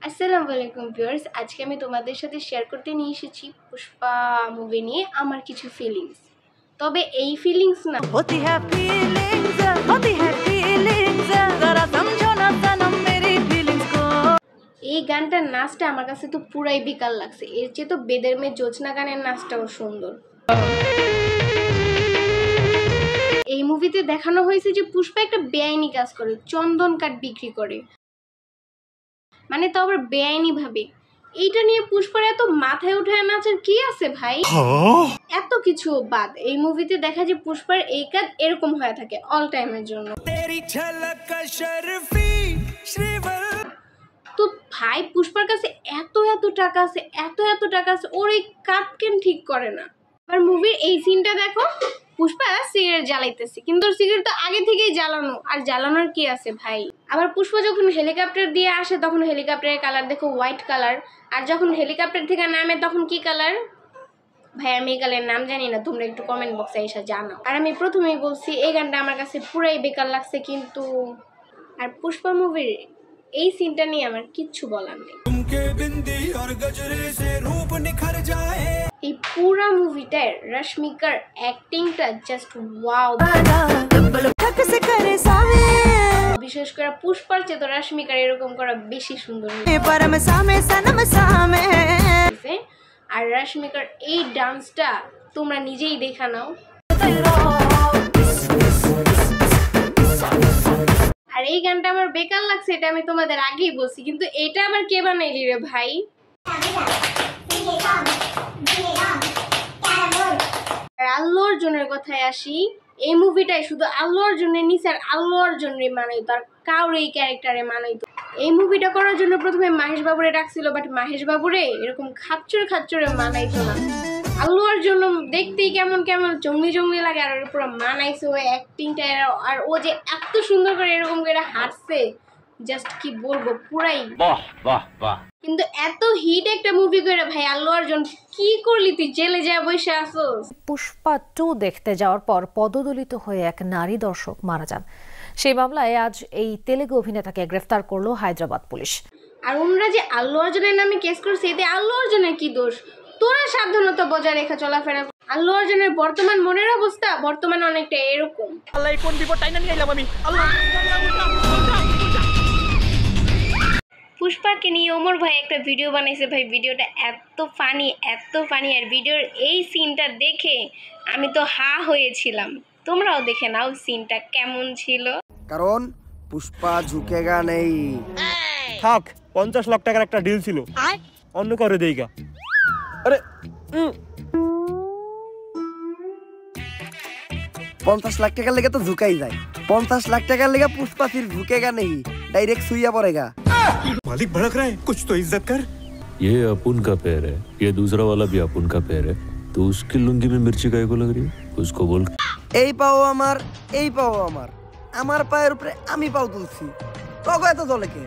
আসসালামু আলাইকুম ভিউয়ার্স, আজকে আমি তোমাদের সাথে শেয়ার করতে নিয়ে এসেছি পুষ্পা মুভি নিয়ে আমার কিছু ফিলিংস। তবে এই ফিলিংস না, होती है फीलिंग्स जरा समझो ना सनम मेरी फीलिंग्स को। এই গানটার নাচটা আমার কাছে তো পুরাই বেকার লাগছে। এর চেয়ে তো বেদের মেয়ে জোছনা গানের নাচটাও সুন্দর। এই মুভিতে দেখানো হয়েছে যে পুষ্পা একটা বেআইনি কাজ করে, চন্দন কাঠ বিক্রি করে, মানে তো আবার বেআইনি ভাবে। এইটা নিয়ে পুষ্পার এত মাথায় উঠায় নাচার কি আছে ভাই? এত কিছু বাদ, এই মুভিতে দেখা যায় পুষ্পার এই কাজ এরকম হয়ে থাকে অল টাইমের জন্য। তো ভাই পুষ্পার কাছে এত টাকা আছে, এত টাকা আছে, ওর এই কাজ কেন ঠিক করে না? আর মুভির এই সিনটা দেখো, পুষ্পা সিগারেট জ্বালাইতেছে, কিন্তু ওর সিগারেট তো আগে থেকেই জ্বালানো, আর জ্বালানোর কি আছে ভাই? আবার পুষ্পা যখন হেলিকপ্টার দিয়ে আসে তখন হেলিকপ্টারের কালার দেখো হোয়াইট কালার, আর যখন হেলিকপ্টার থেকে নামে তখন কি কালার? ভাই আমি এই কালারের নাম জানি না, তোমরা একটু কমেন্ট বক্সে এসে জানাও। আর আমি প্রথমেই বলছি এই গানটা আমার কাছে পুরাই বেকার লাগছে, কিন্তু আর পুষ্পা মুভির এই সিনটা নিয়ে আমার কিচ্ছু বলার নেই। এই পুরা মুভিটার রশ্মিকার অ্যাক্টিংটা জাস্ট ওয়াও। বিশেষ করে পুষ্পার চেয়ে তো রশ্মিকার এরকম করা বেশি সুন্দর। আর রশ্মিকার এই ডান্সটা তোমরা নিজেই দেখা নাও। আর এই গানটা আমার বেকার লাগছে, এটা আমি তোমাদের আগেই বলছি, কিন্তু এটা আবার কে বানাইলি রে ভাই? আল্লু অর্জুনের কথায় আসি, এই মুভিটাই শুধু আল্লু অর্জুনের নিচে, আর আল্লু অর্জুনের মানাইতো, আর কারোর এই ক্যারেক্টারে মানাইতো। এই মুভিটা করার জন্য প্রথমে মাহেশ বাবুরে ডাকছিল, বাট মাহেশ বাবুরে এরকম খাচ্চরে মানাইতো না। আল্লু অর্জুন দেখতেই কেমন জঙ্গলি লাগে, আর পুরো মানাইছে ও অ্যাক্টিংটা। আর ও যে এত সুন্দর করে এরকম করে হাঁটছে, জাস্ট কি বলবো, পুরাই বাহ বাহ বাহ। কিন্তু এত হিট একটা মুভি করে ভাই আল্লু অর্জুন কি করলি তুই? জেলে যা বসে আসোস। পুষ্পা 2 দেখতে যাওয়ার পর পদদলিত হয়ে এক নারী দর্শক মারা যান। সেই মামলায় আজ এই তেলেগু অভিনেতাকে গ্রেফতার করলো হায়দ্রাবাদ পুলিশ। আর ওনারা যে আল্লু অর্জুনের নামে কেস করছে, এতে আল্লু অর্জুনের কি দোষ? তোরা সাবধানতা বজায় রেখে চলাফেরা। আল্লু অর্জুনের বর্তমান মনের অবস্থা বর্তমানে অনেকটা এরকম। আল্লাহ কোন বিপদ টাইনা নিয়ে আইলাম আমি। পুষ্পাকে নিয়ে ওমর ভাই একটা ভিডিও বানাইছে, ভাই ভিডিওটা এত ফানি। আর ভিডিওর এই সিনটা দেখে আমি তো হা হয়েছিলাম। তোমরাও দেখে নাও সিনটা কেমন ছিল। কারণ পুষ্পা ঝুঁকেগা নেই। থাক, 50 লাখ টাকার একটা ডিল ছিল, অন্য করে দেইগা। আরে 50 লাখ টাকার লেগে তো ঝুঁকাই যায়। 50 লাখ টাকার লেগে পুষ্পা फिर झुकेगा नहीं, डायरेक्ट सुइया पड़ेगा। मालिक भड़क रहा है, कुछ तो इज्जत कर। ये अपुन का पैर है, ये दूसरा वाला भी अपुन का पैर है, तो उसकी लुंगी में मिर्ची काहे को लग रही है? उसको बोल এই পাও আমার, আমার পায়ের উপরে আমি পাও তুলছি, তবে এত দলে কে?